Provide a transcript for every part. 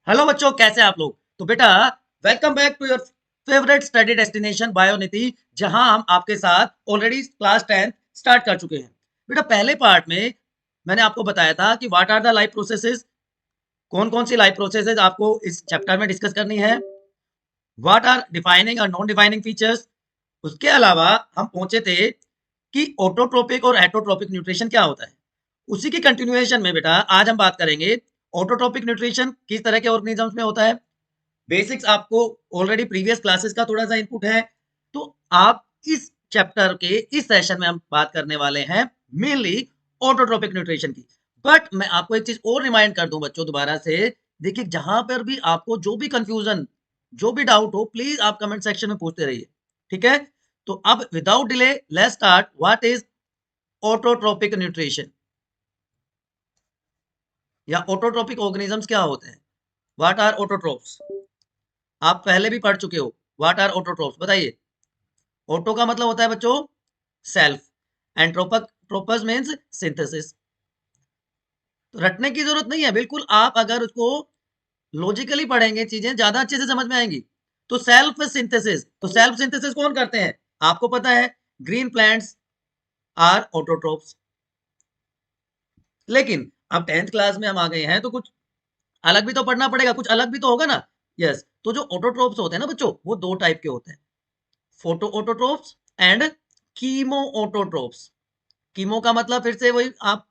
Hello बच्चों, कैसे हैं आप लोग। तो बेटा, welcome back to your favourite study destination बायोनिति, जहां हम आपके साथ ऑलरेडी क्लास 10 स्टार्ट कर चुके हैं। बेटा, पहले पार्ट में मैंने आपको बताया था कि what are the life processes, कौन कौन सी लाइफ प्रोसेसेस आपको इस चैप्टर में डिस्कस करनी है। व्हाट आर डिफाइनिंग और नॉन डिफाइनिंग फीचर्स। उसके अलावा हम पहुंचे थे कि ऑटोट्रोपिक और हेटरोट्रोपिक न्यूट्रिशन क्या होता है। उसी की कंटिन्यूएशन में बेटा आज हम बात करेंगे ऑटोट्रोपिक न्यूट्रिशन किस तरह के ऑर्गेनिजम्स में होता है। बेसिक्स आपको ऑलरेडी प्रीवियस क्लासेस का थोड़ा सा इनपुट है। तो आप इस चैप्टर के इस सेशन में हम बात करने वाले हैं मेनली ऑटोट्रोपिक न्यूट्रिशन की। बट मैं आपको एक चीज और रिमाइंड कर दूं बच्चों दोबारा से। देखिए, जहां पर भी आपको जो भी कंफ्यूजन, जो भी डाउट हो, प्लीज आप कमेंट सेक्शन में पूछते रहिए। ठीक है। तो अब without delay let's start. What is autotrophic nutrition या ऑटोट्रोपिक ऑर्गेनिजम्स क्या होते हैं। What are autotrophs. आप पहले भी पढ़ चुके हो। व्हाट आर ऑटोट्रोप्स बताइए। ऑटो का मतलब होता है बच्चों self, and trophs means synthesis. तो रटने की जरूरत नहीं है, बिल्कुल आप अगर उसको लॉजिकली पढ़ेंगे चीजें ज्यादा अच्छे से समझ में आएंगी। तो सेल्फ सिंथेसिस, तो सेल्फ सिंथेसिस कौन करते हैं आपको पता है। Green plants are autotrophs. लेकिन अब 10th क्लास में हम आ गए हैं तो कुछ अलग भी तो पढ़ना पड़ेगा, कुछ अलग भी तो होगा ना। यस, तो जो ऑटोट्रोप्स होते हैं ना बच्चों, वो दो टाइप के होते हैं। Photo autotrophs and chemo autotrophs. Chemo का मतलब फिर से वही आप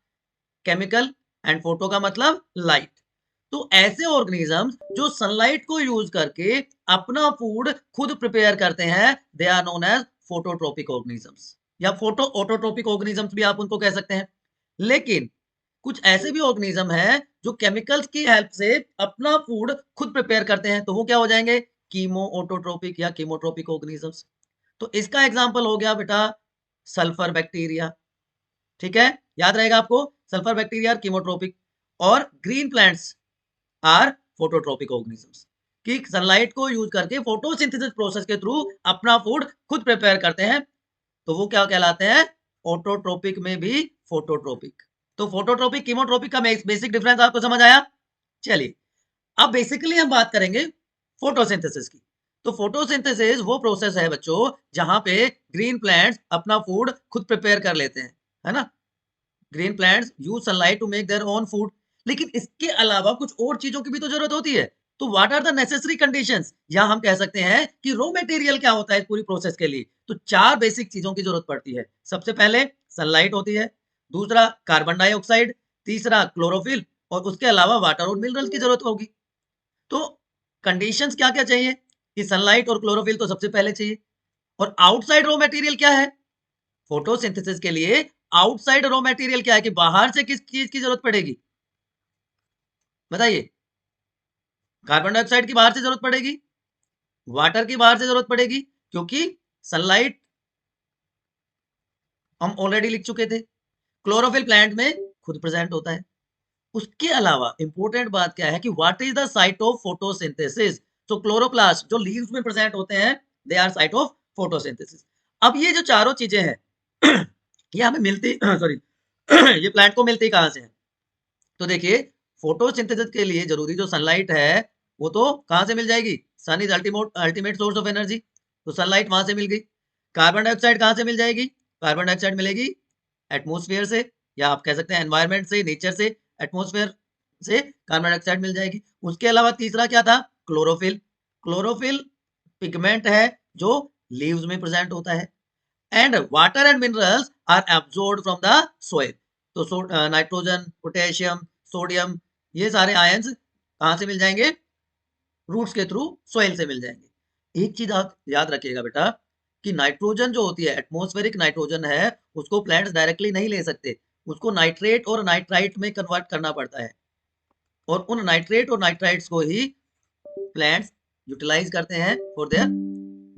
केमिकल, एंड फोटो का मतलब लाइट। तो ऐसे ऑर्गेनिजम्स जो सनलाइट को यूज करके अपना फूड खुद प्रिपेयर करते हैं, they are known as phototropic organisms, या फोटो ऑटोट्रोपिक ऑर्गेनिजम्स भी आप उनको कह सकते हैं। लेकिन कुछ ऐसे भी ऑर्गेनिज्म हैं जो केमिकल्स की हेल्प से अपना फूड खुद प्रिपेयर करते हैं, तो वो क्या हो जाएंगे, कीमो ऑटोट्रोपिक या कीमोट्रोपिक ऑर्गेनिजम्स। तो इसका एग्जांपल हो गया बेटा सल्फर बैक्टीरिया। ठीक है, याद रहेगा आपको, सल्फर बैक्टीरिया कीमोट्रोपिक। और green plants are phototropic organisms, कि सनलाइट को यूज करके फोटोसिंथेसिस प्रोसेस के थ्रू अपना फूड खुद प्रिपेयर करते हैं। तो वो क्या कहलाते हैं, ऑटोट्रोपिक में भी फोटोट्रोपिक। तो फोटोट्रोपिक कीमोट्रोपिक का बेसिक डिफरेंस आपको समझ आया। चलिए, अब बेसिकली हम बात करेंगे फोटोसिंथेसिस की। तो फोटोसिंथेसिस वो प्रोसेस है बच्चों जहां पे ग्रीन प्लांट्स अपना फूड खुद प्रिपेयर कर लेते हैं, है ना। Green plants use sunlight to make their own food. लेकिन इसके अलावा कुछ और चीजों की भी तो जरूरत होती है। तो what are the necessary conditions, या हम कह सकते हैं कि रॉ मटेरियल क्या होता है इस पूरी प्रोसेस के लिए। तो चार बेसिक चीजों की जरूरत पड़ती है। सबसे पहले सनलाइट होती है, दूसरा कार्बन डाइऑक्साइड, तीसरा क्लोरोफिल, और उसके अलावा वाटर और मिनरल्स की जरूरत होगी। तो कंडीशंस क्या क्या चाहिए, कि सनलाइट और क्लोरोफिल तो सबसे पहले चाहिए। और आउटसाइड रॉ मटेरियल क्या है फोटोसिंथेसिस के लिए। आउटसाइड रॉ मटेरियल क्या है, कि बाहर से किस चीज की जरूरत पड़ेगी बताइए। कार्बन डाइऑक्साइड की बाहर से जरूरत पड़ेगी, वाटर की बाहर से जरूरत पड़ेगी, क्योंकि सनलाइट हम ऑलरेडी लिख चुके थे। क्लोरोफिल प्लांट में खुद प्रेजेंट होता है। उसके अलावा इंपॉर्टेंट बात क्या है, कि what is the site of photosynthesis. तो क्लोरोप्लास्ट जो लीव्स में प्रेजेंट होते हैं, they are site of photosynthesis. अब ये जो चारों चीजें हैं ये हमें मिलती सॉरी ये प्लांट को मिलती कहां से है। तो देखिए, फोटोसिंथेसिस के लिए जरूरी जो सनलाइट है वो तो कहां से मिल जाएगी, sun is ultimate ultimate source of energy. तो सनलाइट वहां से मिल गई। कार्बन डाइऑक्साइड कहां से मिल जाएगी, कार्बन डाइऑक्साइड मिलेगी एटमोस्फेयर से, या आप कह सकते हैं एनवायरमेंट से, नेचर से, एटमोस्फेयर से कार्बन डाइऑक्साइड मिल जाएगी। उसके अलावा तीसरा क्या था, क्लोरोफिल। क्लोरोफिल पिगमेंट है जो लीव्स में प्रेजेंट होता है। And water and minerals are absorbed from the soil. तो नाइट्रोजन, पोटेशियम, सोडियम, ये सारे आयंस कहाँ से मिल जाएंगे, रूट्स के थ्रू सोइल से मिल जाएंगे। एक चीज आप याद रखिएगा बेटा, कि नाइट्रोजन जो होती है, एटमोस्फेरिक नाइट्रोजन है, उसको प्लांट्स डायरेक्टली नहीं ले सकते। उसको नाइट्रेट और नाइट्राइट में कन्वर्ट करना पड़ता है, और उन नाइट्रेट और नाइट्राइट्स को ही प्लांट्स यूटिलाइज करते हैं for their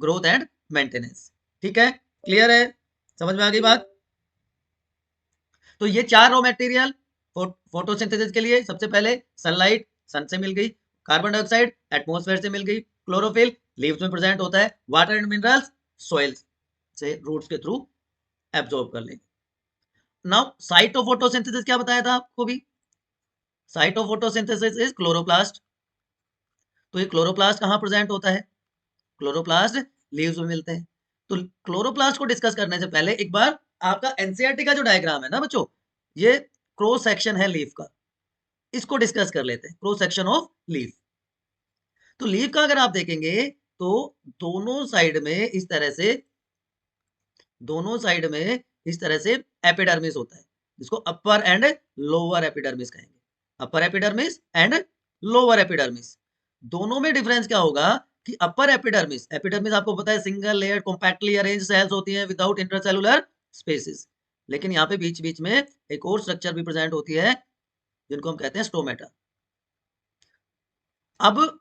growth and maintenance. ठीक है, क्लियर है, समझ में आ गई बात। तो ये चार रॉ मटेरियल फोटोसिंथेसिस के लिए, सबसे पहले सनलाइट, सन से मिल गई। कार्बन डाइऑक्साइड एटमॉस्फेयर से मिल गई। क्लोरोफिल लीव्स में प्रेजेंट होता है। वाटर एंड मिनरल्स सॉइल से रूट्स के थ्रू एब्जॉर्ब कर लेंगे। नाउ साइट ऑफ फोटोसिंथेसिस क्या बताया था आपको भी, site of photosynthesis is chloroplast. तो ये क्लोरोप्लास्ट कहाँ प्रेजेंट होता है? क्लोरोप्लास्ट लीव्स में मिलते हैं। तो क्लोरोप्लास्ट को डिस्कस करने से पहले एक बार आपका एनसीईआरटी का जो डायग्राम है ना बच्चों, ये क्रॉस सेक्शन है लीफ का, इसको डिस्कस कर लेते हैं। Cross section of leaf. तो लीफ का अगर आप देखेंगे तो दोनों साइड में इस तरह से एपिडर्मिस होता है, जिसको अपर एंड लोअर एपिडर्मिस कहेंगे। Upper epidermis and lower epidermis, दोनों में डिफरेंस क्या होगा कि अपर एपिडर्मिस आपको पता है single layer compactly arrange cells होती हैं विदाउट इंटरसेलुलर स्पेसेस, लेकिन यहाँ पे बीच बीच में एक और स्ट्रक्चर भी प्रेजेंट होती है जिनको हम कहते हैं स्टोमेटा। अब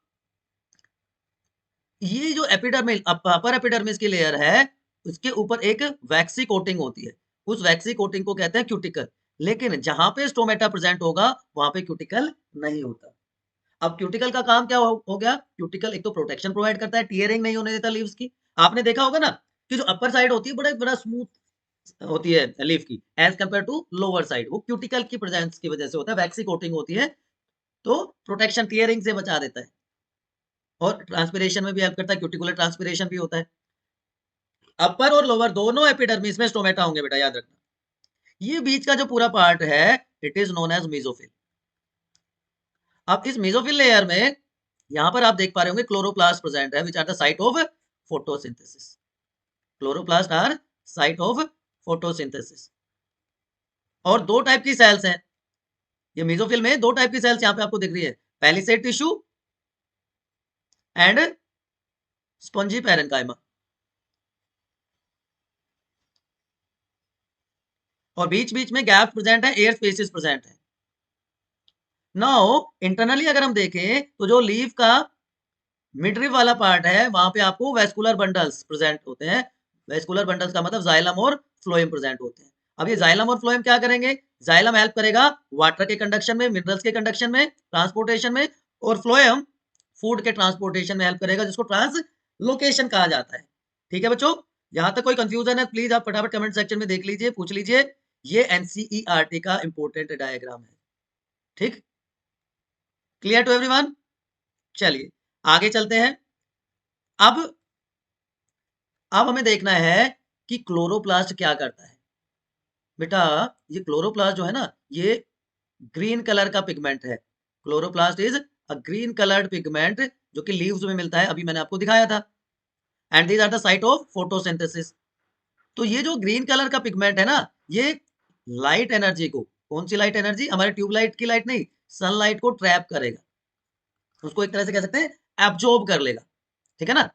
ये जो एपिडर्मिस अपर एपिडर्मिस की लेयर है, उसके ऊपर एक वैक्सी कोटिंग होती है, उस वैक्सी कोटिंग को कहते हैं क्यूटिकल। लेकिन जहां पे स्टोमेटा प्रेजेंट होगा वहां पे क्यूटिकल नहीं होता। अब क्यूटिकल का काम क्या हो गया? क्यूटिकल एक तो प्रोटेक्शन प्रोवाइड करता है, टियरिंग नहीं होने देता लीव्स की। आपने देखा होगा ना कि जो अपर साइड होती है बड़ा बड़ा स्मूथ होती है लीफ की edge compare to lower side, वो क्यूटिकल की प्रेजेंस की वजह से होता है, वैक्सी कोटिंग होती है, तो प्रोटेक्शन टियरिंग से बचा देता है और ट्रांसपिरेशन में भी हेल्प करता है, क्यूटिकुलर ट्रांसपिरेशन भी होता है। अपर और लोअर दोनों एपिडर्मिस में स्टोमेटा होंगे बेटा, याद रखना। ये बीच का जो पूरा पार्ट है it is known as mesophyll. अब इस मेसोफिल लेयर में यहां पर आप देख पा रहे होंगे क्लोरोप्लास्ट प्रेजेंट है, which are the site of photosynthesis. Chloroplast are site of photosynthesis. और दो टाइप की सेल्स हैं ये मेसोफिल में, दो टाइप की सेल्स यहां पे आपको दिख रही है, palisade tissue and spongy parenchyma. और बीच बीच में गैप प्रेजेंट है, एयर स्पेसेस प्रेजेंट है। नाउ इंटरनली अगर हम देखें तो जो लीफ का मिडरिप वाला पार्ट है वहां पे आपको वेस्कुलर बंडल्स प्रेजेंट होते हैं। वेस्कुलर बंडल्स का मतलब जाइलम और फ्लोएम प्रेजेंट होते हैं। अब ये जाइलम और फ्लोएम क्या करेंगे? जाइलम हेल्प करेगा वाटर के कंडक्शन में, मिनरल्स के कंडक्शन में, ट्रांसपोर्टेशन में, और फ्लोएम फूड के ट्रांसपोर्टेशन में हेल्प करेगा, जिसको ट्रांसलोकेशन कहा जाता है। ठीक है बच्चों, यहां तक कोई कंफ्यूजन है प्लीज आप फटाफट कमेंट सेक्शन में देख लीजिए, पूछ लीजिए। ये एनसीईआरटी का इंपोर्टेंट डायग्राम है। ठीक, क्लियर टू एवरीवन? चलिए आगे चलते हैं। अब हमें देखना है कि क्लोरोप्लास्ट क्या करता है। बेटा ये क्लोरोप्लास्ट जो है ना, ये ग्रीन कलर का पिगमेंट है। Chloroplast is a green coloured pigment जो कि लीव्स में मिलता है, अभी मैंने आपको दिखाया था। And these are the site of photosynthesis. तो ये जो ग्रीन कलर का पिगमेंट है ना, ये लाइट एनर्जी को, कौन सी लाइट एनर्जी? हमारे ट्यूबलाइट की लाइट नहीं, सनलाइट को ट्रैप करेगा, उसको एक तरह से कह सकते हैं एब्जॉर्ब कर लेगा। ठीक है ना?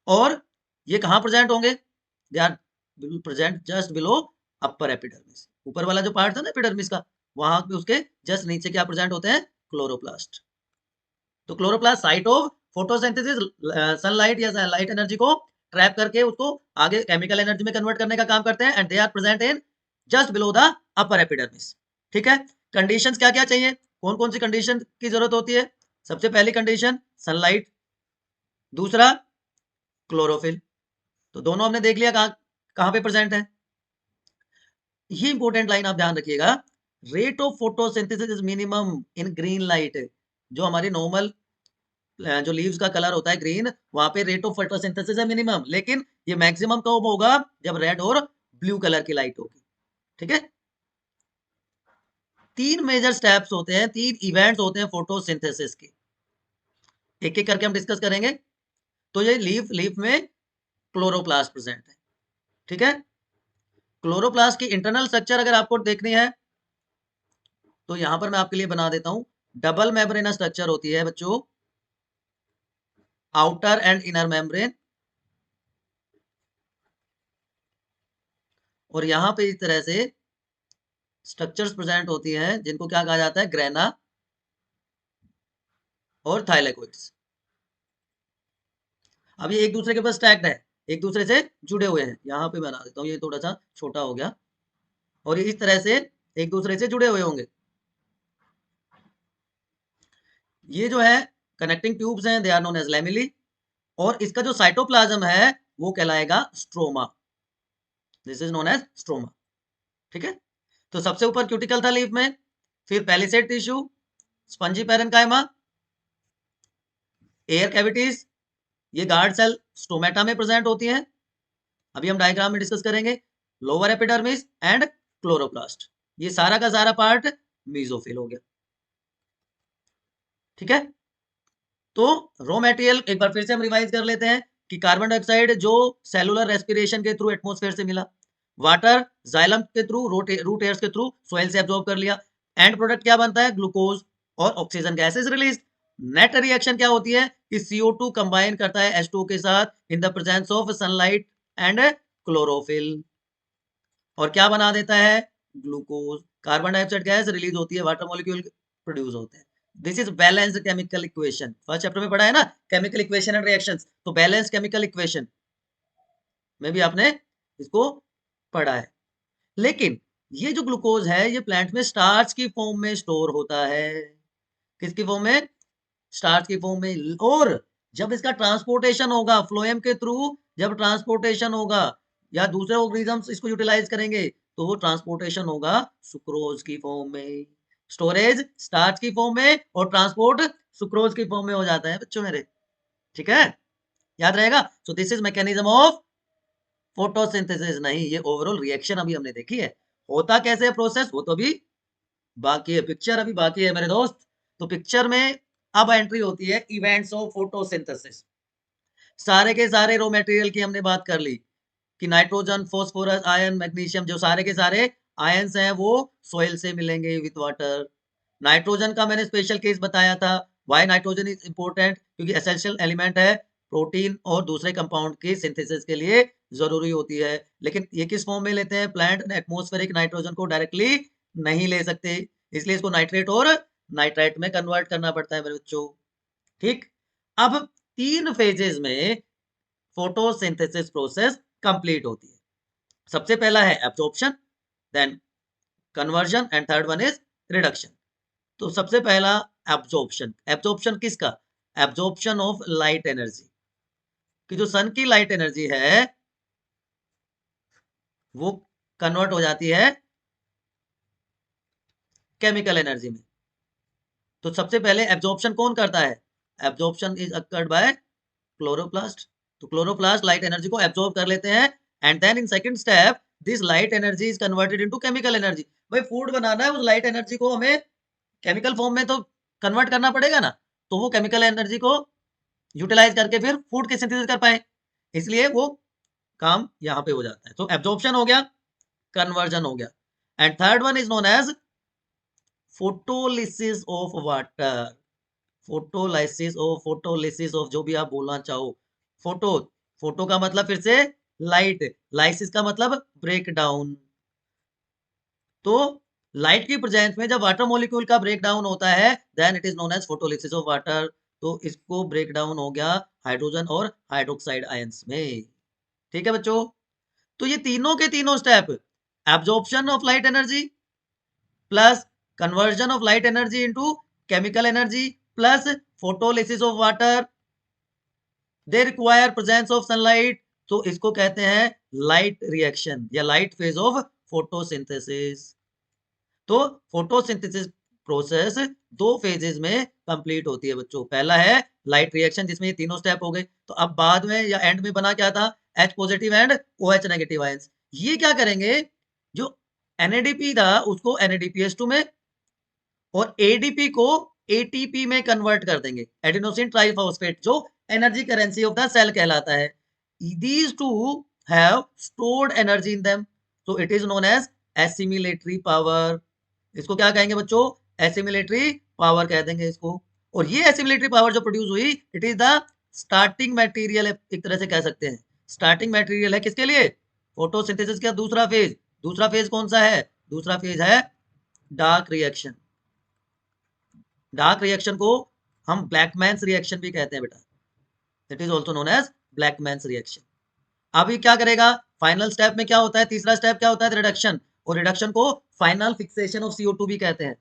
और ये कहां प्रेजेंट होंगे? They are present just below upper epidermis. ऊपर वाला जो पार्ट था ना एपिडर्मिस का, वहां पे उसके जस्ट नीचे क्या प्रेजेंट होते हैं? क्लोरोप्लास्ट। तो chloroplast site of photosynthesis, sunlight या लाइट एनर्जी को ट्रैप करके उसको आगे केमिकल एनर्जी में कन्वर्ट करने का काम करते हैं। And they are present in just below the upper epidermis. ठीक है, कंडीशंस क्या क्या चाहिए? कौन कौन सी कंडीशन की जरूरत होती है? सबसे पहली कंडीशन सनलाइट, दूसरा क्लोरोफिल। तो दोनों हमने देख लिया कहां पे प्रेजेंट है। ये इंपॉर्टेंट लाइन आप ध्यान रखिएगा, rate of photosynthesis is minimum in green light. जो हमारी नॉर्मल जो लीव्स का कलर होता है ग्रीन, वहां पे रेट ऑफ फोटोसिंथेसिस है मिनिमम, लेकिन ये मैक्सिमम कब होगा? जब रेड और ब्लू कलर की लाइट होगी। ठीक है, तीन मेजर स्टेप्स होते हैं, तीन इवेंट्स होते हैं फोटोसिंथेसिस के, एक एक करके हम डिस्कस करेंगे। तो ये लीफ में क्लोरोप्लास्ट प्रेजेंट है। ठीक है, क्लोरोप्लास्ट की इंटरनल स्ट्रक्चर अगर आपको देखनी है तो यहां पर मैं आपके लिए बना देता हूं। डबल मेम्ब्रेन स्ट्रक्चर होती है बच्चों, आउटर एंड इनर मेम्ब्रेन। और यहां पे इस तरह से स्ट्रक्चर्स प्रेजेंट होती हैं जिनको क्या कहा जाता है? ग्रेना और थाइलेकोइड्स। अब ये एक दूसरे के पास स्टैक्ड है, एक दूसरे से जुड़े हुए हैं। यहां पे बना देता हूं, ये थोड़ा सा छोटा हो गया, और ये इस तरह से एक दूसरे से जुड़े हुए होंगे। ये जो है कनेक्टिंग ट्यूब्स हैं, they are known as lamellae. और इसका जो साइटोप्लाज्म है वो कहलाएगा stroma. This is known as stroma. ठीक है, तो सबसे ऊपर क्यूटिकल था लीफ में, फिर palisade tissue, spongy parenchyma, air cavities, ये गार्ड सेल स्टोमेटा में प्रेजेंट होती हैं, अभी हम डायग्राम में डिस्कस करेंगे। लोअर एपिडर्मिस एंड क्लोरोप्लास्ट, ये सारा का सारा पार्ट मीजोफिल हो गया। ठीक है, तो रॉ मटेरियल एक बार फिर से हम रिवाइज कर लेते हैं कि कार्बन डाइऑक्साइड जो सेलुलर रेस्पिरेशन के थ्रू एटमॉस्फेयर से मिला, वाटर जाइलम के थ्रू, रूट एयर्स के थ्रू सॉइल से एब्जॉर्ब कर लिया, एंड प्रोडक्ट क्या बनता है, ग्लूकोज और oxygen gases release. Net reaction क्या होती है कि CO2 कंबाइन करता है H2O के साथ इन the presence of sunlight and chlorophyll, और क्या बना देता है, glucose. Carbon dioxide gas release होती है, वाटर मॉलिक्यूल प्रोड्यूस होते हैं। This is balanced chemical equation, first chapter में पढ़ा है ना, केमिकल इक्वेशन एंड रिएक्शंस, तो बैलेंस केमिकल इक्वेशन में भी आपने इसको पढ़ा है। लेकिन ये जो ग्लूकोज है ये प्लांट में स्टार्च की फॉर्म में स्टोर होता है, किसकी फॉर्म में, स्टार्च की फॉर्म में। और जब इसका ट्रांसपोर्टेशन होगा फ्लोएम के थ्रू, जब ट्रांसपोर्टेशन होगा या दूसरे ऑर्गेनिजम्स इसको यूटिलाइज करेंगे, तो वो ट्रांसपोर्टेशन होगा सुक्रोज की फॉर्म में, स्टोरेज स्टार्च की फॉर्म में और ट्रांसपोर्ट सुक्रोज की फॉर्म में हो जाता है बच्चों मेरे। ठीक है, याद रहेगा। सो this is mechanism of photosynthesis. नहीं, ये ओवरऑल रिएक्शन अभी हमने देखी है, होता कैसे है प्रोसेस वो तो अभी बाकी है, पिक्चर अभी बाकी है मेरे दोस्त। तो पिक्चर में अब एंट्री होती है इवेंट्स ऑफ फोटोसिंथेसिस। सारे के सारे रॉ मटेरियल की हमने बात कर ली कि नाइट्रोजन, फॉस्फोरस, आयन, मैग्नीशियम, जो सारे के सारे आयंस हैं वो सोइल से मिलेंगे विथ वाटर। नाइट्रोजन का मैंने स्पेशल केस बताया था, व्हाई नाइट्रोजन इज इंपॉर्टेंट, क्योंकि एसेंशियल एलिमेंट है, प्रोटीन और दूसरे कंपाउंड की सिंथेसिस के लिए जरूरी होती है। लेकिन ये किस फॉर्म में लेते हैं, प्लांट एटमॉस्फेरिक नाइट्रोजन को डायरेक्टली नहीं ले सकते, इसलिए इसको नाइट्रेट और नाइट्राइट में कन्वर्ट करना पड़ता है मेरे बच्चों। ठीक, अब 3 फेजेस में फोटोसिंथेसिस प्रोसेस कंप्लीट होती है। सबसे पहला है absorption, then conversion and third one is reduction. तो सबसे पहला एब्जॉर्प्शन, एब्जॉर्प्शन किसका, एब्जॉर्प्शन ऑफ लाइट एनर्जी, कि जो सन की लाइट एनर्जी है वो कन्वर्ट हो जाती है केमिकल एनर्जी में। तो सबसे पहले एब्जॉर्प्शन कौन करता है, absorption is occurred by chloroplast. तो क्लोरोप्लास्ट लाइट एनर्जी को एब्जॉर्ब कर लेते हैं, and then in second step this light energy is converted into chemical energy. भाई फूड बनाना है, उस लाइट एनर्जी को हमें केमिकल फॉर्म में तो कन्वर्ट करना पड़ेगा ना, तो वो केमिकल एनर्जी को यूटिलाइज करके फिर फूड की सिंथेसिस कर पाए, इसलिए वो काम यहाँ पे हो जाता है। तो एब्जॉर्प्शन हो गया, कन्वर्जन हो गया, and third one is known as photolysis of water. Photolysis of जो भी आप बोलना चाहो, फोटो, फोटो का मतलब फिर से लाइट, लाइसिस का मतलब ब्रेक डाउन। तो लाइट की प्रेजेंस में जब वाटर मॉलिक्यूल का ब्रेक डाउन होता है then it is known as photolysis of water. तो इसको ब्रेक डाउन हो गया हाइड्रोजन और हाइड्रोक्साइड आयंस में। ठीक है बच्चों, तो ये तीनों के तीनों step, absorption of light energy plus conversion of light energy into chemical energy plus photolysis of water, they require presence of sunlight. तो इसको कहते हैं लाइट रिएक्शन या लाइट फेज ऑफ फोटोसिंथेसिस। तो फोटोसिंथेसिस प्रोसेस 2 फेजेस में complete होती है बच्चों। पहला है लाइट रिएक्शन जिसमें ये तीनों स्टेप हो गए, तो अब बाद में या एंड में बना क्या था, H positive and OH negative ions. ये क्या करेंगे, जो NADP था उसको NADPH2 में और ADP को ATP में कन्वर्ट कर देंगे, एडिनोसिन ट्राइफॉस्फेट, जो energy currency of the cell कहलाता है। These two have stored energy in them, so it is known as assimilatory power। इसको क्या कहेंगे बच्चों, एसिमिलेटरी पावर कह देंगे इसको। और ये एसिमिलेटरी पावर जो प्रोड्यूस हुई it is the starting material, एक तरह से कह सकते हैं स्टार्टिंग मटेरियल है किसके लिए, फोटोसिंथेसिस का दूसरा फेज। दूसरा फेज कौन सा है, दूसरा फेज है डार्क रिएक्शन। डार्क रिएक्शन को हम ब्लैकमैन्स रिएक्शन भी कहते हैं बेटा, it is also known as Blackman's reaction. अभी क्या करेगा, फाइनल स्टेप में क्या होता है, तीसरा स्टेप क्या होता है, रिडक्शन। और रिडक्शन को फाइनल फिक्सेशन ऑफ CO2 भी कहते हैं।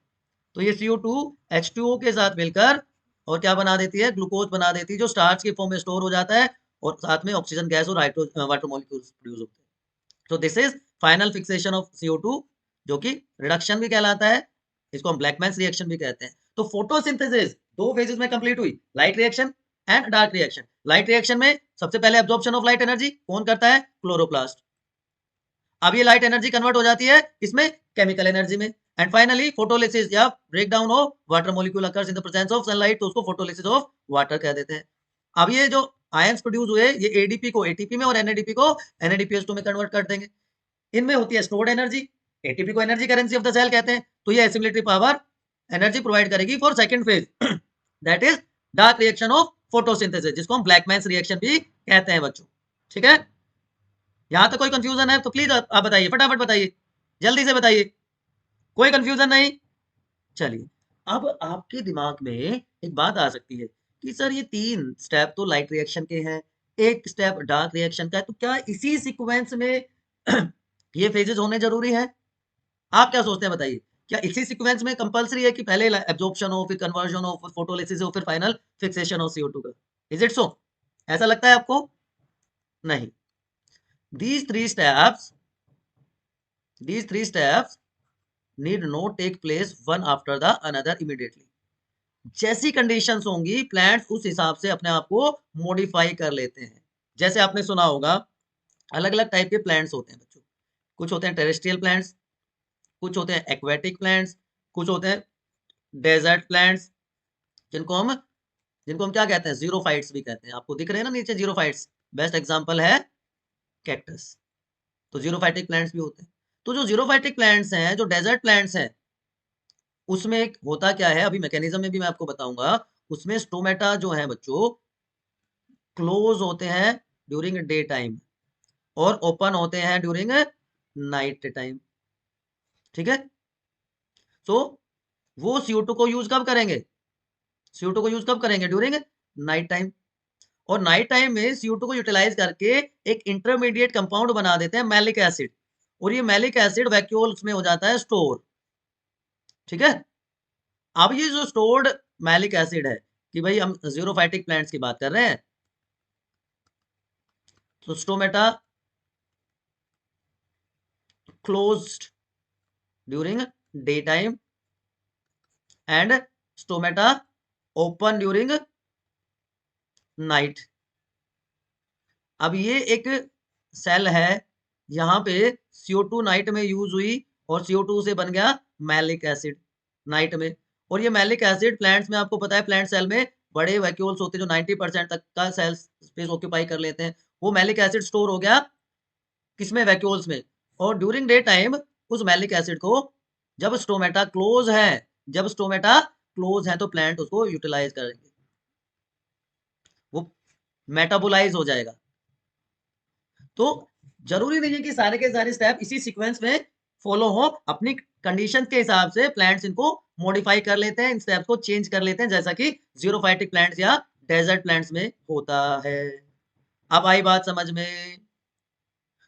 तो ये CO2 H2O के साथ मिलकर और क्या बना देती है, ग्लूकोज बना देती है, जो स्टार्च के फॉर्म में स्टोर हो जाता है और साथ में ऑक्सीजन गैस और वाटर मॉलिक्यूल्स प्रोड्यूस होते हैं। तो this is final fixation of CO2, जो कि रिडक्शन भी कहलाता है, इसको हम ब्लैकमैन्स रिएक्शन भी कहते हैं। तो फोटोसिंथेसिस 2 फेजेस में कंप्लीट हुई, light reaction and dark reaction. Light reaction में सबसे पहले एब्जॉर्प्शन ऑफ लाइट एनर्जी कौन करता है? क्लोरोप्लास्ट। अब ये लाइट एनर्जी कन्वर्ट हो जाती है इसमें केमिकल एनर्जी में। एंड फाइनली फोटोलिसिस या break down of water molecule occurs in the presence of sunlight, तो उसको फोटोलिसिस ऑफ वाटर कह देते हैं। अब ये जो आयंस प्रोड्यूस हुए ये एडीपी को एटीपी में और एनएडीपी को एनएडीपीएस2 में कन्वर्ट कर देंगे। इनमें होती है स्टोर्ड एनर्जी, एटीपी को energy currency of the cell कहते हैं, तो ये एसिमिलेटरी पावर एनर्जी प्रोवाइड करेगी for second phase that is dark reaction of photosynthesis, जिसको हम ब्लैकमैन्स रिएक्शन भी कहते हैं बच्चों। ठीक है, यहां तक कोई कंफ्यूजन है तो प्लीज आप बताइए, फटाफट बताइए, जल्दी से बताइए, कोई कंफ्यूजन नहीं? चलिए, अब आपके दिमाग में एक बात आ सकती है कि सर ये 3 स्टेप तो लाइट रिएक्शन के हैं, एक स्टेप डार्क रिएक्शन का है, तो क्या इसी सीक्वेंस में ये फेजेस होने जरूरी है? आप क्या सोचते हैं बताइए? क्या इसी सीक्वेंस में कंपलसरी है कि पहले एब्जॉर्प्शन हो, फिर कन्वर्जन हो, फिर फोटोलिसिस हो, फिर फाइनल फिक्सेशन हो CO2 का? Is it so? ऐसा लगता है आपको? नहीं। these three steps need not take place one after the another immediately. जैसी कंडीशंस होंगी प्लांट्स उस हिसाब से अपने आप को मॉडिफाई कर लेते हैं। जैसे आपने सुना होगा अलग अलग टाइप के प्लांट्स होते हैं बच्चों, कुछ होते हैं टेरेस्ट्रियल प्लांट्स, कुछ होते हैं एक्वेटिक प्लांट्स, कुछ होते हैं डेजर्ट प्लांट्स, जिनको हम क्या कहते हैं? जीरोफाइट्स भी कहते हैं। आपको दिख रहे हैं ना नीचे जीरोफाइट्स, बेस्ट एग्जांपल है कैक्टस। तो जीरोफाइटिक प्लांट्स भी होते हैं। तो जो जीरोफाइटिक प्लांट्स हैं, जो डेजर्ट प्लांट्स हैं, उसमें एक होता क्या है, अभी मैकेनिज्म में भी मैं आपको बताऊंगा। उसमें स्टोमेटा जो है बच्चों क्लोज होते हैं ड्यूरिंग डे टाइम और ओपन होते हैं ड्यूरिंग नाइट टाइम। ठीक है, तो वो CO2 को यूज कब करेंगे? CO2 को यूज कब करेंगे? During night time. और नाइट टाइम में CO2 को यूटिलाइज करके एक इंटरमीडिएट कंपाउंड बना देते हैं मैलिक एसिड, और ये मैलिक एसिड वैक्यूल्स में हो जाता है स्टोर। ठीक है, अब ये जो स्टोर्ड मैलिक एसिड है, कि भाई हम जीरोफाइटिक प्लांट्स की बात कर रहे हैं, तो stomata closed during day time and stomata open during night. अब ये एक सेल है, यहां पे CO2 नाइट में यूज हुई और CO2 से बन गया मैलिक एसिड नाइट में। और ये मैलिक एसिड प्लांट्स में आपको पता है प्लांट सेल में बड़े वैक्यूल्स होते हैं जो 90% तक का सेल स्पेस ऑक्यूपाई कर लेते हैं, वो मैलिक एसिड स्टोर हो गया किसमें? वैक्यूल्स में। और ड्यूरिंग डे टाइम उस मैलिक एसिड को जब स्टोमेटा क्लोज है, तो प्लांट उसको यूटिलाइज करेंगे, वो मेटाबोलाइज हो जाएगा। तो जरूरी नहीं है कि सारे के सारे स्टेप इसी सीक्वेंस में फॉलो हो, अपनी कंडीशन के हिसाब से प्लांट्स इनको मॉडिफाई कर लेते हैं, इन स्टेप्स को चेंज कर लेते हैं, जैसा कि जीरोफाइटिक प्लांट्स या डेजर्ट प्लांट्स में होता है। अब आई बात समझ में?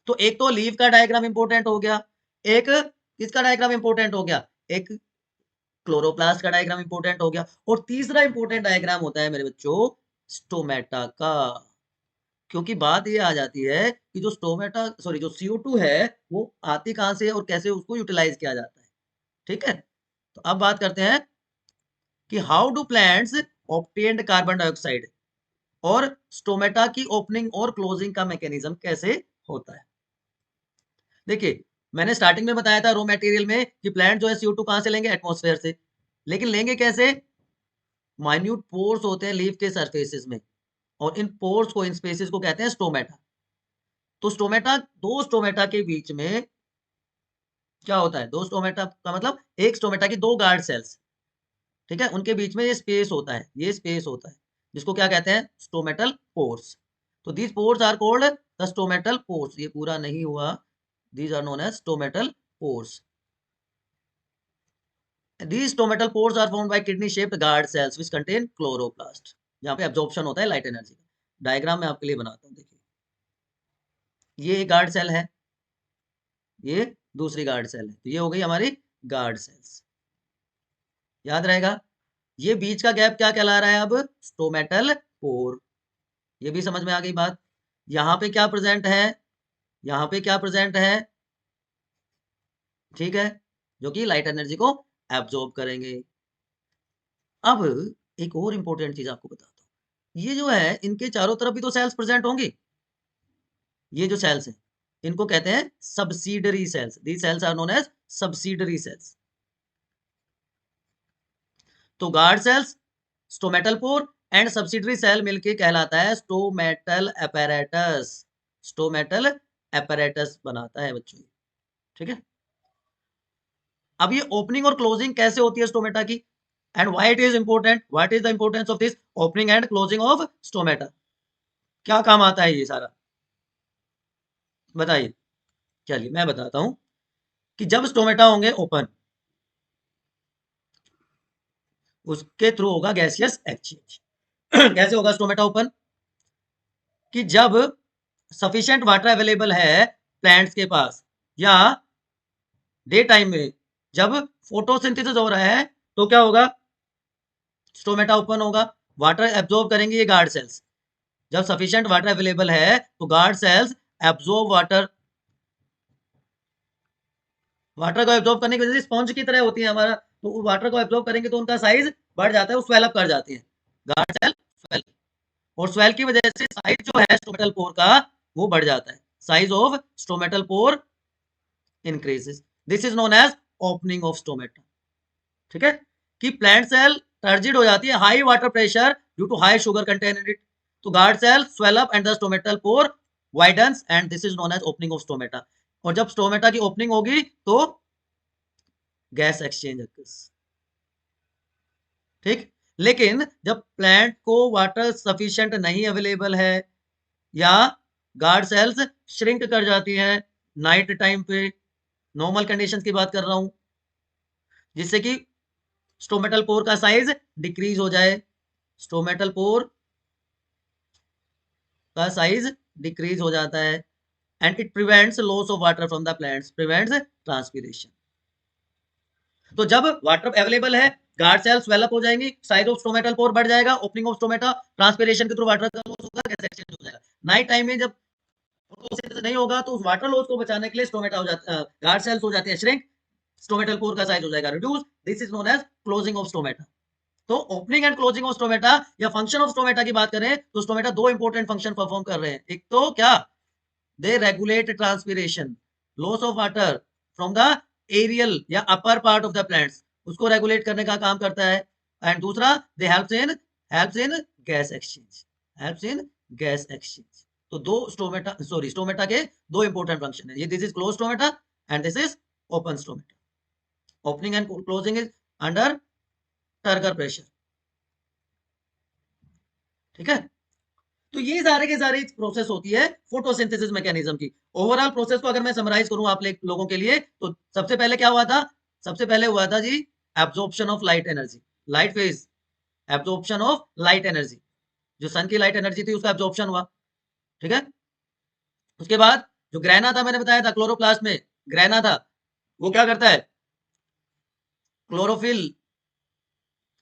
तो एक तो लीव का डायग्राम इंपॉर्टेंट हो गया, एक किसका डायग्राम इंपॉर्टेंट हो गया, एक क्लोरोप्लास्ट का डायग्राम इंपॉर्टेंट हो गया, और तीसरा इंपॉर्टेंट डायग्राम होता है मेरे बच्चों स्टोमेटा का। क्योंकि बात ये आ जाती है कि जो CO2 है वो आती कहां से और कैसे उसको यूटिलाइज किया जाता है। ठीक है, तो अब बात करते हैं कि how do plants obtained carbon dioxide, और स्टोमेटा की ओपनिंग और क्लोजिंग का मैकेनिज्म कैसे होता है। देखिए, मैंने स्टार्टिंग में बताया था रॉ मटेरियल में कि प्लांट जो है CO2 कहां से लेंगे? एटमॉस्फेयर से। लेकिन लेंगे कैसे? माइन्यूट पोर्स होते हैं लीफ के सरफेसेस में, और इन पोर्स को, इन स्पेसेस को कहते हैं स्टोमेटा। तो दो स्टोमेटा के बीच में क्या होता है? दो स्टोमेटा का मतलब एक स्टोमेटा की दो गार्ड सेल्स, ठीक है, उनके बीच में ये स्पेस होता है, जिसको क्या कहते हैं? Stomatal pores. तो these pores are called the stomatal pores. ये पूरा नहीं हुआ, these are known as stomatal pores. These stomatal pores are formed by kidney shaped guard cells which contain chloroplast। यहाँ पे एब्जॉर्प्शन होता है लाइट एनर्जी का। डायग्राम मैं आपके लिए बनाता हूँ, देखिए, ये एक गार्ड सेल है, ये दूसरी गार्ड सेल है, तो ये हो गई हमारी गार्ड सेल्स। याद रहेगा, ये बीच का गैप क्या कहला रहा है? अब स्टोमेटल पोर। ये भी समझ में आ गई बात। यहाँ पे क्या प्रेजेंट है? यहाँ पे क्या प्रेजेंट है? ठीक है, जो कि लाइट एनर्जी को एब्जॉर्ब करेंगे। अब एक और इंपॉर्टेंट चीज आपको बताता हूँ, ये जो है इनके चारों तरफ भी तो सेल्स प्रेजेंट होंगी। ये जो सेल्स हैं इनको कहते हैं subsidiary cells. These cells are known as subsidiary cells. तो guard cells, stomatal pore and subsidiary cell मिलके कहलाता है स्टोमेटल apparatus। स्टोमेटल apparatus बनाता है बच्चों, ठीक है। अब ये ओपनिंग और क्लोजिंग कैसे होती है स्टोमेटा की, and why it is important, what is the importance of this opening and closing of stomata, क्या काम आता है ये सारा, बताइए। चलिए मैं बताता हूं कि जब स्टोमेटा होंगे ओपन, उसके थ्रू होगा गैसियस एक्सचेंज। कैसे होगा स्टोमेटा ओपन, कि जब सफिशिएंट वाटर अवेलेबल है प्लांट्स के पास, या डे टाइम में जब फोटोसिंथेसिस हो रहा है, तो क्या होगा, स्टोमेटा ओपन होगा, वाटर एब्जॉर्ब करेंगे ये गार्ड सेल्स। जब सफिशिएंट वाटर अवेलेबल है तो guard sales absorb water, water को एब्जॉर्ब करने की वजह से स्पॉन्ज की तरह होती है हमारा, तो वाटर को एब्जॉर्ब करेंगे तो उनका साइज बढ़ जाता है, वो स्वेल अप कर जाती है गार्ड सेल, स्वेल, और स्वेल की वजह से साइज जो है स्टोमेटल पोर का वो बढ़ जाता है, size of stomatal pore increases. This is known as opening of stomata, ठीक है। कि प्लांट सेल टर्जिड हो जाती है, high water pressure due to high sugar content in it, तो guard cell swell up and the stomatal pore widens and this is known as opening of stomata. और जब stomata की opening होगी तो gas exchange occurs, ठीक। लेकिन जब plant को वाटर सफिशिएंट नहीं अवेलेबल है, या गार्ड सेल्स श्रिंक कर जाती हैं नाइट टाइम पे, नॉर्मल कंडीशंस की बात कर रहा हूं, जिससे कि स्टोमेटल पोर का साइज डिक्रीज हो जाए, स्टोमेटल पोर का साइज डिक्रीज हो जाता है, and it prevents loss of water from the plants, prevents transpiration. तो जब वाटर अवेलेबल है गार्ड सेल स्वेलअप हो जाएंगी, साइज ऑफ स्टोमेटल पोर बढ़ जाएगा, ओपनिंग ऑफ स्टोमेटा, ट्रांसपीरेशन के थ्रू वाटर का लॉस होगा, गैस एक्सचेंज हो जाएगा। नाइट टाइम में जब फोटोसिंथेसिस नहीं होगा तो उस वाटर लॉस को बचाने के लिए स्टोमेटा हो जाता, गार्ड सेल्स हो जाते हैं श्रिंक, स्टोमेटल पोर का साइज हो जाएगा reduce, this is known as closing of stomata. तो opening and closing of stomata या फंक्शन ऑफ स्टोमेटा की बात करें तो स्टोमेटा दो इंपॉर्टेंट फंक्शन परफॉर्म कर रहे हैं। एक तो क्या, they regulate transpiration, loss of water from the aerial या upper part of the plants, उसको रेगुलेट करने का काम करता है, एंड दूसरा they helps in gas exchange, helps in gas exchange. तो दो स्टोमेटा, सॉरी स्टोमेटा के दो इंपॉर्टेंट फंक्शन है, ये this is close stomata and this is open stomata. Opening and closing is under turgor pressure, ठीक है। तो ये सारे के सारे प्रोसेस होती है फोटोसिंथेसिस मैकेनिज्म की। ओवरऑल प्रोसेस को अगर मैं समराइज करूं आप लोगों के लिए, तो सबसे पहले क्या हुआ था, सबसे पहले हुआ था जी absorption of light energy, light phase, absorption of light energy, जो सन की लाइट एनर्जी थी उसका एब्जॉर्प्शन हुआ, ठीक है। उसके बाद जो ग्रैना था, मैंने बताया था क्लोरोप्लास्ट में ग्रैना था, वो क्या करता है, क्लोरोफिल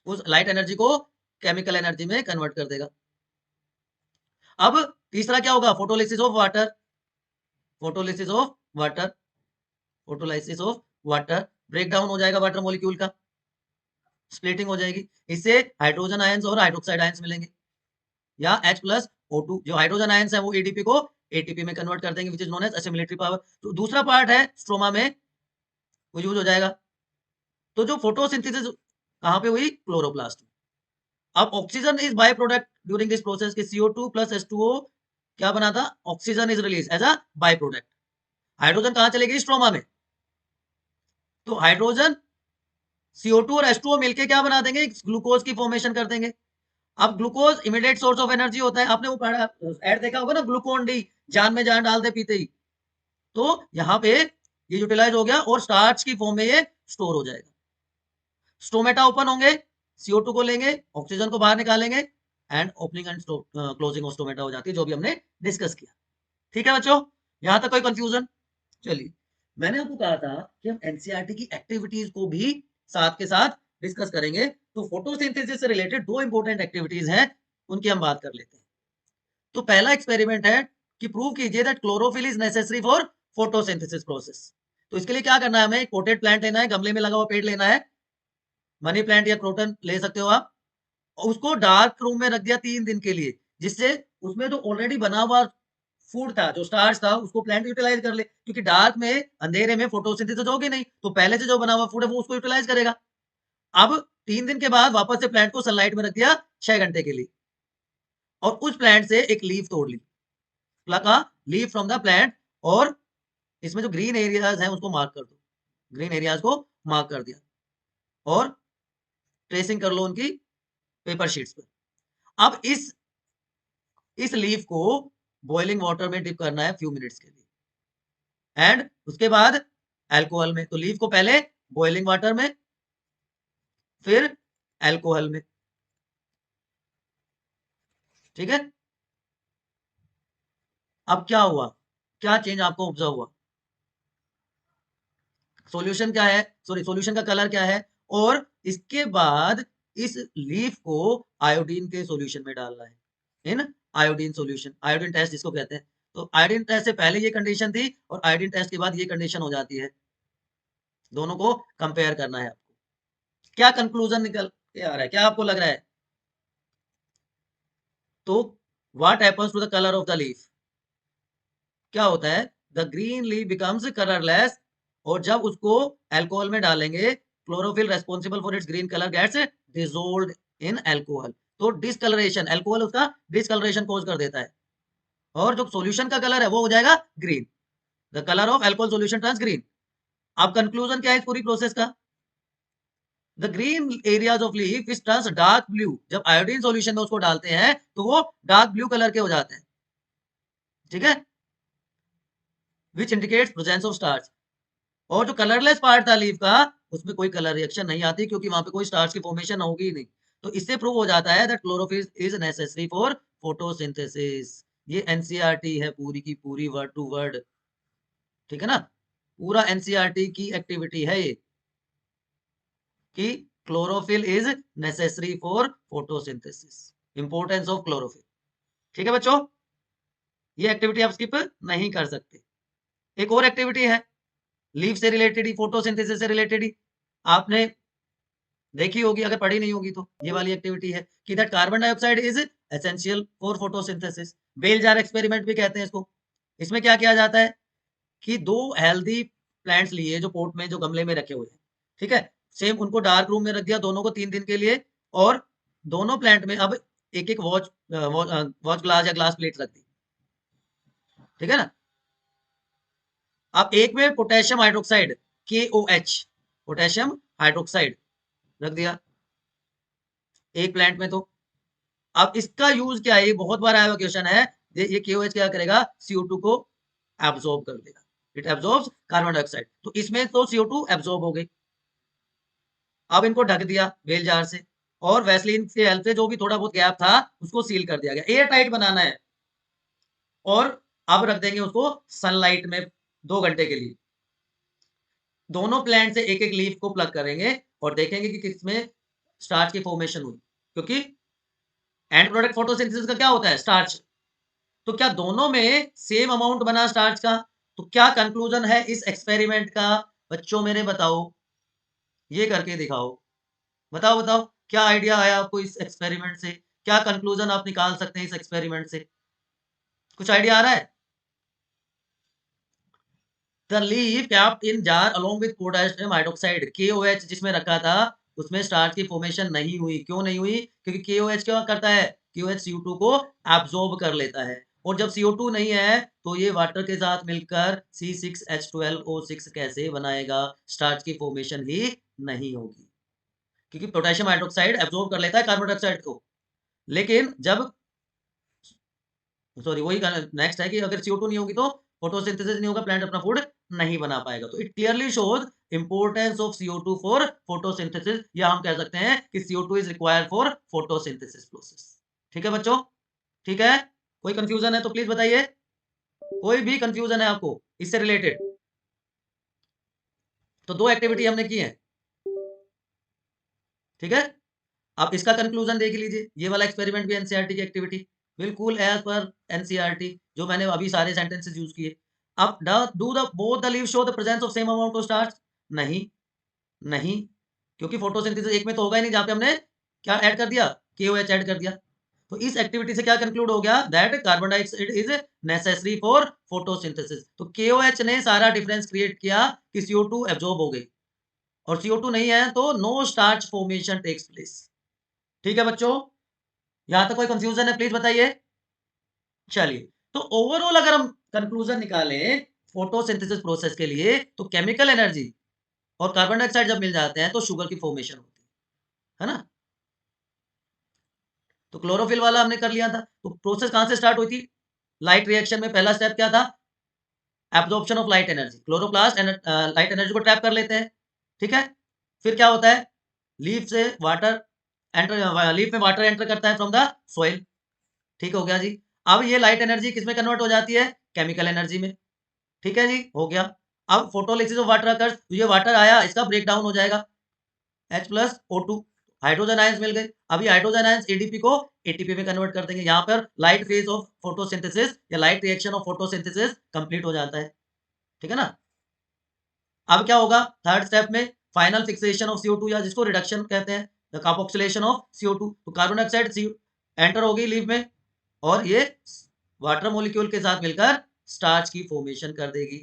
उस लाइट एनर्जी को केमिकल एनर्जी में कन्वर्ट कर देगा। अब तीसरा क्या होगा, photolysis of water, photolysis of water, photolysis of water, break down हो जाएगा वाटर मॉलिक्यूल का, स्प्लिटिंग हो जाएगी, इससे हाइड्रोजन आयंस और हाइड्रोक्साइड आयंस मिलेंगे, या H+O2, जो हाइड्रोजन आयंस है वो एडीपी को एटीपी में कन्वर्ट कर देंगे, which is known as assimilatory power. तो दूसरा पार्ट है स्ट्रोमा में वो यूज हो जाएगा। तो जो फोटोसिंथेसिस कहां पे हुई, क्लोरोप्लास्ट। अब oxygen is by product during this process के CO2 प्लस H2O क्या बना था, oxygen is release as a by product. Hydrogen कहां चले गई, स्ट्रोमा में, तो हाइड्रोजन CO2 और H2O मिलके क्या बना देंगे, ग्लूकोज की फॉर्मेशन कर देंगे। अब glucose immediate source of energy होता है, आपने वो पढ़ा ऐड देखा होगा ना, ग्लूकोन डी, जान में जान डाल दे पीते ही, तो यहाँ पे ये यूटिलाइज हो गया और स्टार्च की फॉर्म में ये स्टोर हो जाएगा। स्टोमेटा ओपन होंगे, CO2 को लेंगे, ऑक्सीजन को बाहर निकालेंगे, and opening and closing of stomata हो जाती है, जो भी हमने डिस्कस किया। ठीक है बच्चों, यहां तक कोई कंफ्यूजन। चलिए, मैंने आपको कहा था कि हम एनसीईआरटी की एक्टिविटीज को भी साथ के साथ डिस्कस करेंगे, तो फोटोसिंथेसिस से रिलेटेड दो इंपॉर्टेंट एक्टिविटीज हैं, उनकी हम बात कर लेते हैं। तो पहला एक्सपेरिमेंट है कि प्रूव कीजिए that chlorophyll is necessary for photosynthesis process. तो इसके लिए क्या करना है, हमें पोटेड प्लांट लेना है, गमले में लगा हुआ पेड़ लेना है, मनी प्लांट या क्रोटन ले सकते हो आप, और उसको डार्क रूम में रख दिया 3 दिन के लिए, जिससे उसमें जो ऑलरेडी बना हुआ फूड था, जो स्टार्च था, उसको प्लांट यूटिलाइज कर ले, क्योंकि डार्क में अंधेरे में फोटोसिंथेसिस होगी नहीं, तो पहले से जो बना हुआ फूड है वो उसको यूटिलाइज करेगा। अब 3 दिन के बाद वापस से प्लांट को सनलाइट में रख दिया 6 घंटे के लिए, और उस प्लांट से एक लीफ तोड़ ली, लगा लीफ फ्रॉम द प्लांट, और इसमें जो ग्रीन एरियाज हैं उसको मार्क कर दो, ग्रीन एरियाज को मार्क कर दिया, और ट्रेसिंग कर लो उनकी पेपर शीट्स पर। अब इस लीफ को बॉइलिंग वाटर में डिप करना है फ्यू मिनट्स के लिए, एंड उसके बाद अल्कोहल में। तो लीफ को पहले बॉइलिंग वाटर में, फिर अल्कोहल में, ठीक है। अब क्या हुआ, क्या चेंज आपको ऑब्जर्व हुआ? सॉल्यूशन क्या है, सॉरी सॉल्यूशन का कलर क्या है, और इसके बाद इस लीफ को आयोडीन के सॉल्यूशन में डालना है, इन आयोडीन सॉल्यूशन, आयोडीन टेस्ट जिसको कहते हैं। तो आयोडीन टेस्ट से पहले ये कंडीशन थी, और आयोडीन टेस्ट के बाद ये कंडीशन हो जाती है। दोनों को कंपेयर करना है आपको। क्या कंक्लूजन निकल के आ रहा है, क्या आपको लग रहा है? तो what happens to the colour of the leaf? क्या होता है? The green leaf becomes colourless, और जब उसको अल्कोहल में डालेंगे, chlorophyll responsible for its green colour gets dissolved in alcohol. तो डिसकलरेशन, अल्कोहल उसका डिसकलरेशन कॉज कर देता है, और जो सॉल्यूशन का कलर है वो हो जाएगा green. The colour of alcohol solution turns green. अब कंक्लूजन क्या है इस पूरी प्रोसेस का? The green areas of leaf is turns dark blue. जब आयोडीन सॉल्यूशन में उसको डालते हैं तो वो डार्क ब्लू कलर के हो जाते हैं, ठीक है, which indicates presence of starch. और जो कलरलेस पार्ट था लीफ का, उसमें कोई कलर रिएक्शन नहीं आती, क्योंकि वहां पे कोई स्टार्च की फॉर्मेशन होगी ही नहीं। तो इससे प्रूव हो जाता है that chlorophyll is necessary for photosynthesis. ये एनसीईआरटी है पूरी की पूरी, वर्ड टू वर्ड, ठीक है ना। पूरा एनसीईआरटी की एक्टिविटी है ये, कि chlorophyll is necessary for photosynthesis, importance of chlorophyll. ठीक है बच्चों, ये एक्टिविटी आप स्किप नहीं कर सकते। एक और एक्टिविटी है लीफ से रिलेटेड ही, फोटोसिंथेसिस से रिलेटेड ही, आपने देखी होगी, अगर पढ़ी नहीं होगी तो। ये वाली एक्टिविटी है कि that carbon dioxide is essential for photosynthesis. Bell jar experiment भी कहते हैं इसको। इसमें क्या किया जाता है कि दो हेल्दी प्लांट्स लिए जो पोट में, जो गमले में रखे हुए हैं, ठीक है, सेम उनको डार्क रूम में रख दिया दोनों को 3 दिन के लिए, और दोनों प्लांट में अब एक एक वॉच ग्लास या ग्लास प्लेट रख दी, ठीक है ना। अब एक में potassium hydroxide KOH, potassium hydroxide रख दिया एक प्लांट में। तो अब इसका यूज क्या है, ये बहुत बार आया हुआ क्वेश्चन है। ये KOH क्या करेगा, CO2 को एब्जॉर्ब कर देगा, इट एब्जॉर्ब्स कार्बन डाइऑक्साइड। तो इसमें तो CO2 एब्जॉर्ब हो गई। अब इनको ढक दिया बेल जार से, और वैसलीन के हेल्प से जो भी थोड़ा बहुत गैप था उसको सील कर दिया गया। एयर टाइट बनाना है, और अब रख देंगे उसको सनलाइट में 2 घंटे के लिए। दोनों प्लांट से एक एक लीफ को प्लग करेंगे, और देखेंगे कि किसमें स्टार्च की फॉर्मेशन हुई, क्योंकि एंड प्रोडक्ट फोटोसिंथेसिस का क्या होता है, स्टार्च। तो क्या दोनों में सेम अमाउंट बना स्टार्च का? तो क्या कंक्लूजन है इस एक्सपेरिमेंट का? बच्चों मेरे बताओ, ये करके दिखाओ। बताओ बताओ, क्या आइडिया आया आपको इस एक्सपेरिमेंट से? क्या कंक्लूजन आप निकाल सकते हैं इस एक्सपेरिमेंट से? कुछ आइडिया आ रहा है? The leaf capped in jar along with potassium hydroxide, KOH जिसमें रखा था, उसमें स्टार्च की फॉर्मेशन नहीं हुई। क्यों नहीं हुई? क्योंकि KOH क्या करता है, KOH CO2 को एब्जॉर्ब कर लेता है, और जब CO2 नहीं है तो ये वाटर के साथ मिलकर C6H12O6 कैसे बनाएगा? स्टार्च की फॉर्मेशन ही नहीं होगी, क्योंकि पोटेशियम हाइड्रोक्साइड एब्जॉर्ब कर लेता है कार्बन डाइऑक्साइड को। लेकिन जब, सॉरी वही नेक्स्ट है कि अगर CO2 नहीं होगी तो फोटोसिंथेसिस नहीं होगा, प्लांट अपना फूड नहीं बना पाएगा। तो it clearly shows importance of CO2 for photosynthesis, या हम कह सकते हैं कि CO2 is required for photosynthesis process. ठीक है बच्चों, ठीक है। कोई कंफ्यूजन है तो प्लीज बताइए, कोई भी कंफ्यूजन है आपको इससे रिलेटेड? तो 2 एक्टिविटी हमने की है, ठीक है। आप इसका कंक्लूजन देख लीजिए, ये वाला एक्सपेरिमेंट भी एनसीईआरटी की एक्टिविटी, बिल्कुल एज पर एनसीईआरटी, जो मैंने अभी सारे सेंटेंसेस यूज किए। अब do the both the leave show the presence of same amount of starch? नहीं, नहीं, क्योंकि फोटोसिंथेसिस एक में तो होगा ही नहीं, जहां पे हमने क्या ऐड कर दिया, KOH ऐड कर दिया। तो इस एक्टिविटी से क्या कंक्लूड हो गया, that carbon dioxide is necessary for photosynthesis. तो KOH ने सारा डिफरेंस क्रिएट किया कि CO2 एब्जॉर्ब हो गई, और CO2 नहीं है तो no starch formation takes place. ठीक है बच्चों, यहां तक कोई कंफ्यूजन है प्लीज बताइए। चलिए, तो ओवरऑल अगर हम कंक्लूजन निकालें फोटोसिंथेसिस प्रोसेस के लिए, तो केमिकल एनर्जी और कार्बन डाइऑक्साइड जब मिल जाते हैं तो शुगर की फॉर्मेशन होती है ना। तो क्लोरोफिल वाला हमने कर लिया था। तो प्रोसेस कहां से स्टार्ट हुई थी, लाइट रिएक्शन में पहला स्टेप क्या था, absorption of light energy. Chloroplast light energy को ट्रैप कर लेते हैं, ठीक है। फिर क्या होता है, लीफ से वाटर एंटर, लीफ में वाटर एंटर करता है फ्रॉम द सोइल, ठीक हो गया जी। अब ये लाइट एनर्जी किसमें कन्वर्ट हो जाती है, केमिकल एनर्जी में, ठीक है जी, हो गया। अब फोटोलिसिस ऑफ वाटर अकर्स, तो ये वाटर आया, इसका ब्रेक डाउन हो जाएगा, H+O2, हाइड्रोजन आयंस मिल गए। अभी हाइड्रोजन आयंस ADP को ATP में कन्वर्ट कर देंगे। यहाँ पर लाइट फेज ऑफ फोटोसिंथेसिस या light reaction of photosynthesis complete हो जाता है, ठीक है ना। अब क्या होगा, थर्ड स्टेप में फाइनल फिक्सेशन ऑफ CO2, या जिसको रिडक्शन कहते हैं, द कार्बोक्सिलेशन ऑफ CO2। तो कार्बन डाइऑक्साइड एंटर हो गई लीफ में, और ये वाटर मॉलिक्यूल के साथ मिलकर स्टार्च की फॉर्मेशन कर देगी,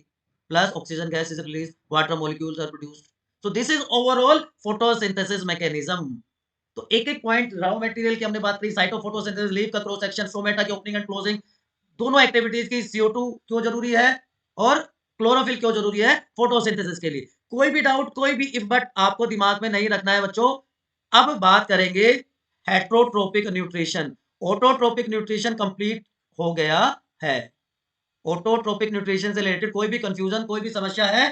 plus oxygen gas is release, water molecules are produced. So this is overall photosynthesis mechanism. तो एक एक पॉइंट, रॉ मटेरियल की हमने बात करी, साइट ऑफ फोटोसिंथेसिस, लीफ का क्रॉस सेक्शन, स्टोमेटा की ओपनिंग एंड क्लोजिंग, दोनों एक्टिविटीज की CO2 क्यों जरूरी है और क्लोरोफिल क्यों जरूरी है फोटोसिंथेसिस के लिए। कोई भी डाउट, कोई भी इफ बट आपको दिमाग में नहीं रखना है बच्चों। अब बात करेंगे heterotrophic nutrition. Autotrophic nutrition complete हो गया है। ऑटोट्रोपिक न्यूट्रिशन से रिलेटेड कोई भी कंफ्यूजन, कोई भी समस्या है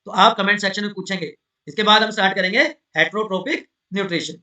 तो आप कमेंट सेक्शन में पूछेंगे। इसके बाद हम स्टार्ट करेंगे हेट्रोट्रोपिक न्यूट्रिशन।